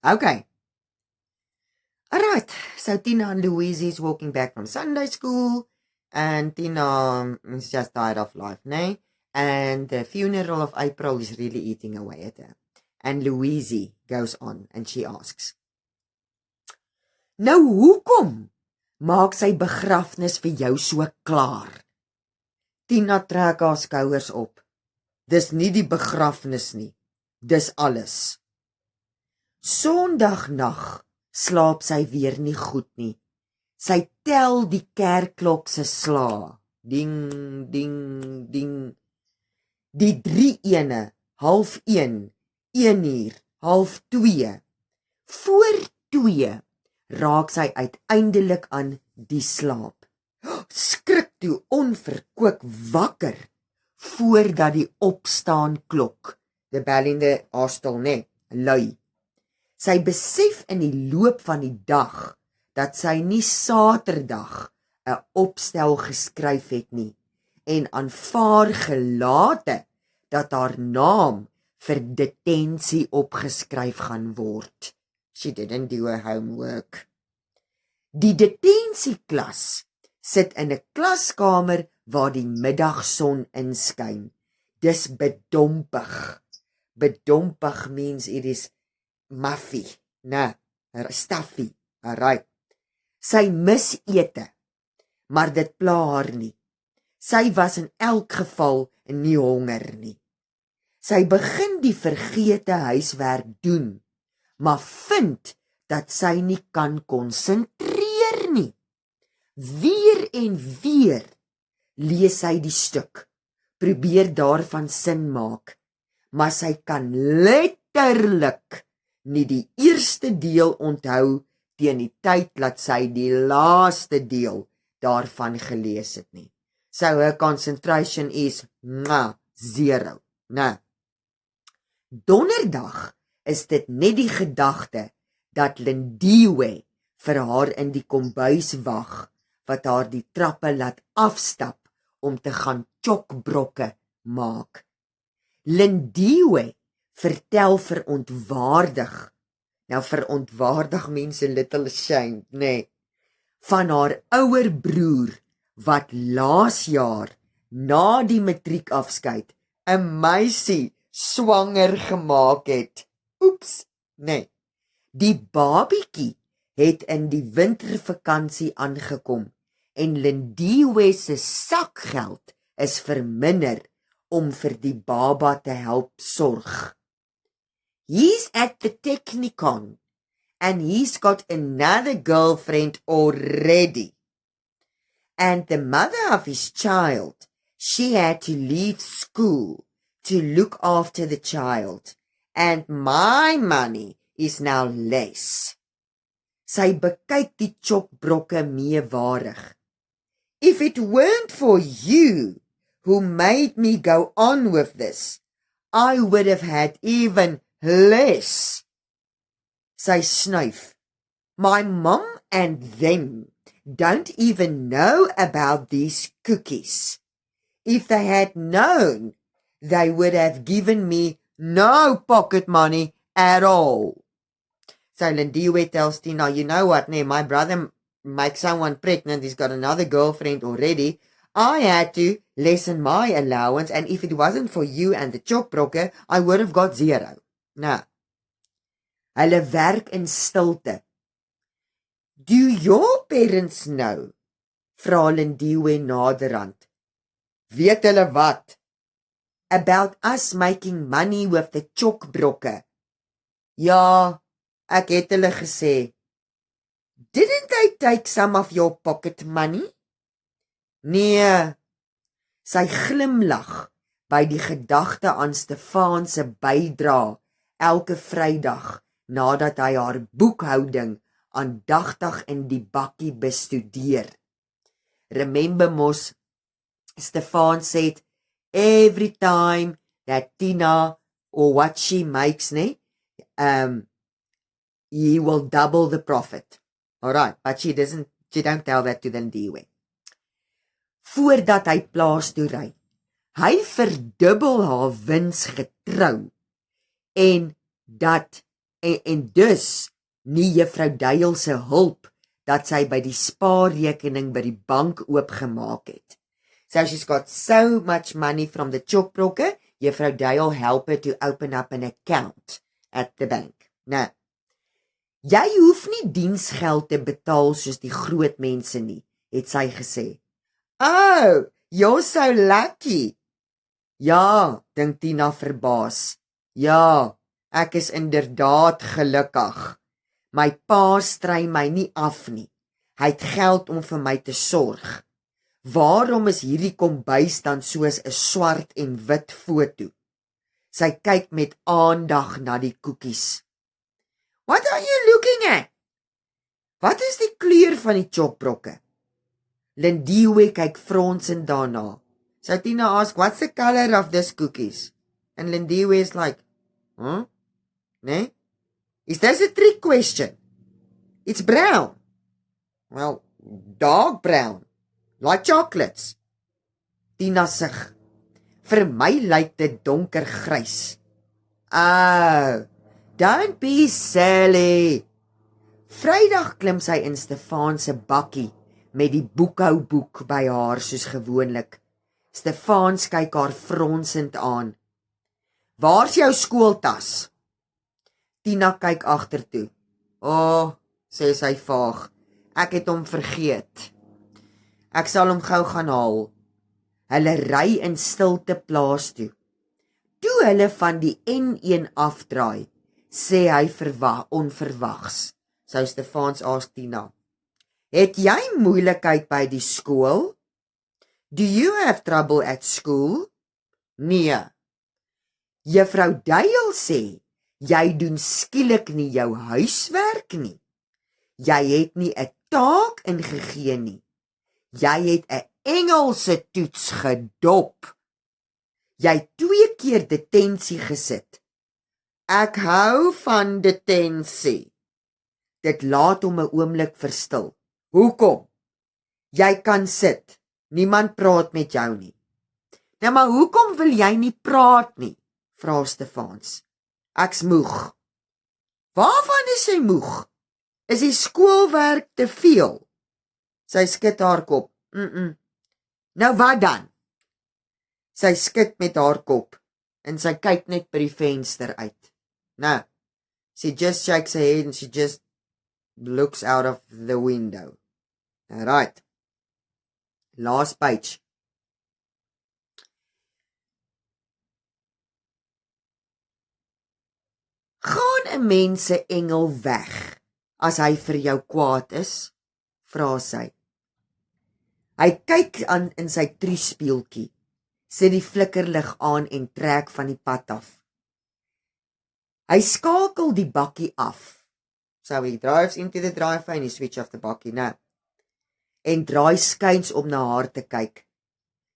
Okay. Alright, so Tina and Louise is walking back from Sunday school, and Tina is just tired of life, nee? And the funeral of April is really eating away at her. And Louise goes on and she asks, "Nou hoekom maak sy begrafnis vir jou so klaar?" Tina trek haar skouers op. "Dis nie die begrafnis nie, dis alles." Sondagnag slaap sy weer nie goed nie. Sy tel die kerkklok se slaa. Ding, ding, ding. Die 3 ene, 12:30, 1:00, 12:30. Voor 2 raak sy uiteindelik aan die slaap. Skrik toe onverkook wakker voordat die opstaan klok, the bell in the hostel, nee, lui. Sy besef in die loop van die dag dat sy nie Saterdag 'n opstel geskryf het nie en aanvaar gelate dat haar naam vir detensie opgeskryf gaan word. She didn't do her homework. Die detentieklas sit in 'n klaskamer waar die middagson inskyn. Dis bedompig. Bedompig means it is muffy, stuffy, alright. Sy mis ete, maar dit pla haar nie. Sy was in elk geval nie honger nie. Sy begin die vergete huiswerk doen, maar vind dat sy nie kan konsentreer nie. Weer en weer lees sy die stuk, probeer daarvan sin maak, maar sy kan letterlik nie die eerste deel onthou teen die tyd dat sy die laaste deel daarvan gelees het nie. So her concentration is 0. Donderdag is dit net die gedagte dat Lindiwe vir haar in die kombuis wag, wat haar die trappe laat afstap om te gaan chokbrokke maak. Lindiwe vertel verontwaardig, nou verontwaardig mense little ashamed, nee, van haar ouer broer wat laas jaar na die matriekafskeid 'n meisie swanger gemaak het. Oeps, nee. Die babietjie het in die wintervakansie aangekom en Lindiwe se sakgeld is verminder om vir die baba te help sorg. He's at the Technikon and he's got another girlfriend already. And the mother of his child, she had to leave school to look after the child, and my money is now less. Sy bekyk die chokbrokke meewarig. If it weren't for you who made me go on with this, I would have had even less. Sy snuif. My mom and them don't even know about these cookies. If they had known, they would have given me no pocket money at all. So Lindiwe tells Tina, you know what, my brother makes someone pregnant, he's got another girlfriend already. I had to lessen my allowance, and if it wasn't for you and the chokbrokke, I would have got 0. Nou, hulle werk in stilte. Do your parents know? Vra Lindiwe naderhand. Weet hulle wat? About us making money with the chokbrokke. Ja, ek het hulle gesê. Didn't they take some of your pocket money? Nee. Sy glimlag by die gedagte aan Stefan se bydra elke Vrydag nadat hy haar boekhouding aandagtig in die bakkie bestudeer. Remember mos, Stefan said, every time that Tina or what she makes, he will double the profit. Alright, but she don't tell that to Lindiwe. Voordat hy plaas toe ry, hy verdubbel haar wins getrou en dat en dus nie juffrou Duil se hulp dat sy by die spaarrekening by die bank oopgemaak het. So she's got so much money from the chokbrokke, juffrou Duil help her to open up an account at the bank. Nou, jy hoef nie diensgeld te betaal soos die groot mense nie, het sy gesê. Oh, you're so lucky. Ja, dink Tina verbaas. Ja, ek is inderdaad gelukkig. My pa stry my nie af nie. Hy het geld om vir my te sorg. Waarom is hierdie kombuis dan soos 'n swart en wit foto? Sy kyk met aandag na die koekies. What are you looking at? Wat is die kleur van die chokbrokke? Lindiwe kyk fronsend daarna. So Tina ask, what's the color of this cookies? And Lindiwe is like, huh? Nee? Is this a trick question? It's brown. Well, dark brown. Like chocolates. Tina sug. Vir my lyk dit donker grys. Oh, don't be silly. Vrydag klim sy in Stefan se bakkie met die boekhouboek by haar soos gewoonlik. Stefan kyk haar fronsend aan. Waar's jou skooltas? Tina kyk agtertoe. Oh, sê sy vaag. Ek het hom vergeet. Ek sal hom gou gaan haal. Hulle ry in stilte plaas toe. Toe hulle van die N1 afdraai, sê hy onverwags. Sou Stefans ask Tina. Het jy moeilikheid by die skool? Do you have trouble at school? Nee. Juffrou Duil sê, jy doen skielik nie jou huiswerk nie. Jy het nie 'n taak ingegee nie. Jy het 'n Engelse toets gedop. Jy het 2 keer detensie gesit. Ek hou van detensie. Dit laat hom 'n oomblik verstil. Hoekom? Jy kan sit. Niemand praat met jou nie. Nou maar hoekom wil jy nie praat nie? Vra Stefans. Ek's moeg. Waarvan is jy moeg? Is die skoolwerk te veel? Sy skud haar kop. Nou wat dan? Sy skud met haar kop en sy kyk net by die venster uit. Nou, she just shakes her head and she just looks out of the window. Right. Last page. Gaan 'n mens se engel weg as hy vir jou kwaad is? Vra sy. Hy kyk aan in sy triespieeltjie, sit die flikkerlig aan en trek van die pad af. Hy skakel die bakkie af. So he drives into the driveway and he switch off the bakkie nou. En draai skuins om na haar te kyk.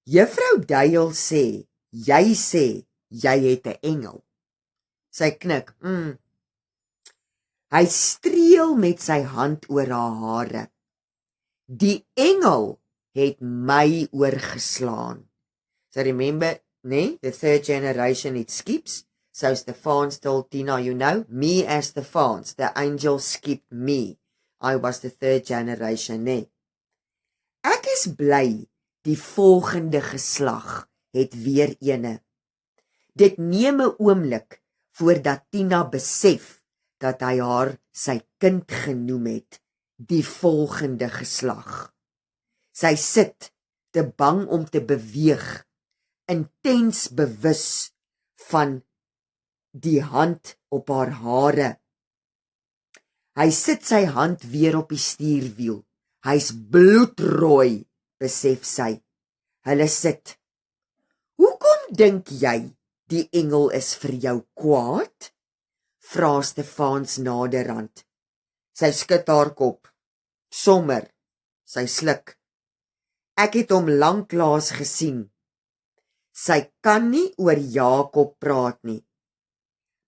Juffrou Duil sê jy het 'n engel. Sy knik. Hy streel met sy hand oor haar hare. Die engel het my oorgeslaan. So remember, nee, the third generation it skips. So Stefans told Tina, you know, me as Stefans, the angel skipped me. I was the third generation, nee. Ek is bly die volgende geslag het weer ene. Dit neem 'n oomblik voordat Tina besef dat hy haar sy kind genoem het, die volgende geslag. Sy sit te bang om te beweeg, intens bewus van die hand op haar hare. Hy sit sy hand weer op die stuurwiel. Hy's bloedrooi, besef sy. Hulle sit. Hoekom dink jy die engel is vir jou kwaad? Vra Stefans naderhand. Sy skud haar kop. Sommer, sy sluk. Ek het hom lanklaas gesien. Sy kan nie oor Jakob praat nie.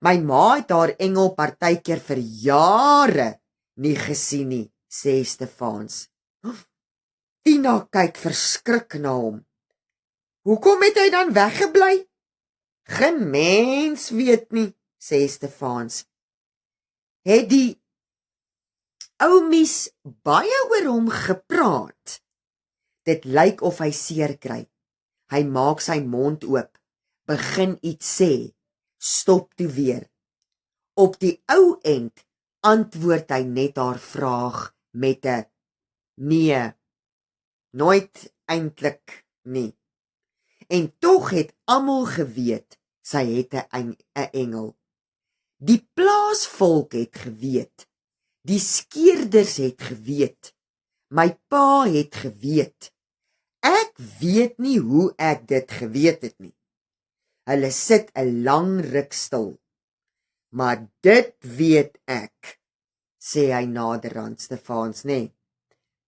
My ma het haar engel partykeer vir jare nie gesien nie, sê Stefans. Tina kyk verskrik na hom. Hoekom het hy dan weggebly? Geen mens weet nie, sê Stefans. het die ou mies baie oor hom gepraat. Dit lyk of hy seer kry. Hy maak sy mond oop, begin iets sê, stop toe weer. Op die ou end antwoord hy net haar vraag met 'n nee, nooit eintlik nie. En tog het almal geweet sy het 'n engel. Die plaasvolk het geweet, die skeerders het geweet, my pa het geweet. Ek weet nie hoe ek dit geweet het nie. Hulle sit 'n lang ruk stil. Maar dit weet ek, sê hy naderhand Stefaans, nê.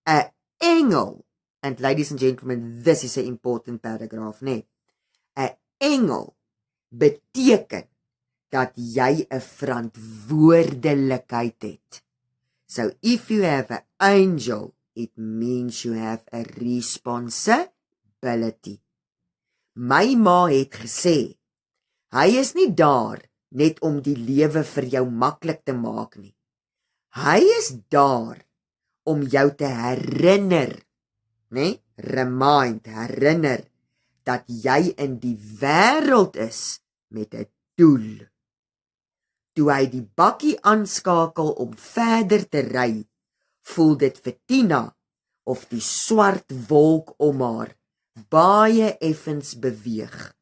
'n Engel, and ladies and gentlemen, this is an important paragraph, nê. 'n Engel beteken dat jy 'n verantwoordelikheid het. So if you have an angel, it means you have a responsibility. My ma het gesê, hy is nie daar net om die lewe vir jou maklik te maak nie. Hy is daar om jou te herinner, né? Herinner dat jy in die wêreld is met 'n doel. Toe hy die bakkie aanskakel om verder te ry, voel dit vir Tina of die swart wolk om haar baie effens beweeg.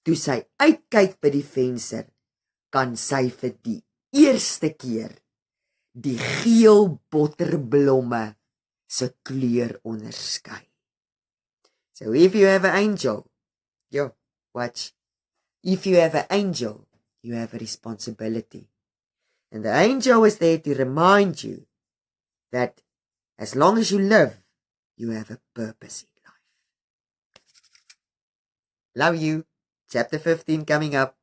Toe sy uitkyk by die venster, kan sy vir die eerste keer die geel botterblomme se kleur onderskei. So if you have an angel, watch. If you have an angel, you have a responsibility. And the angel is there to remind you that as long as you live, you have a purpose in life. Love you. Chapter 15 coming up.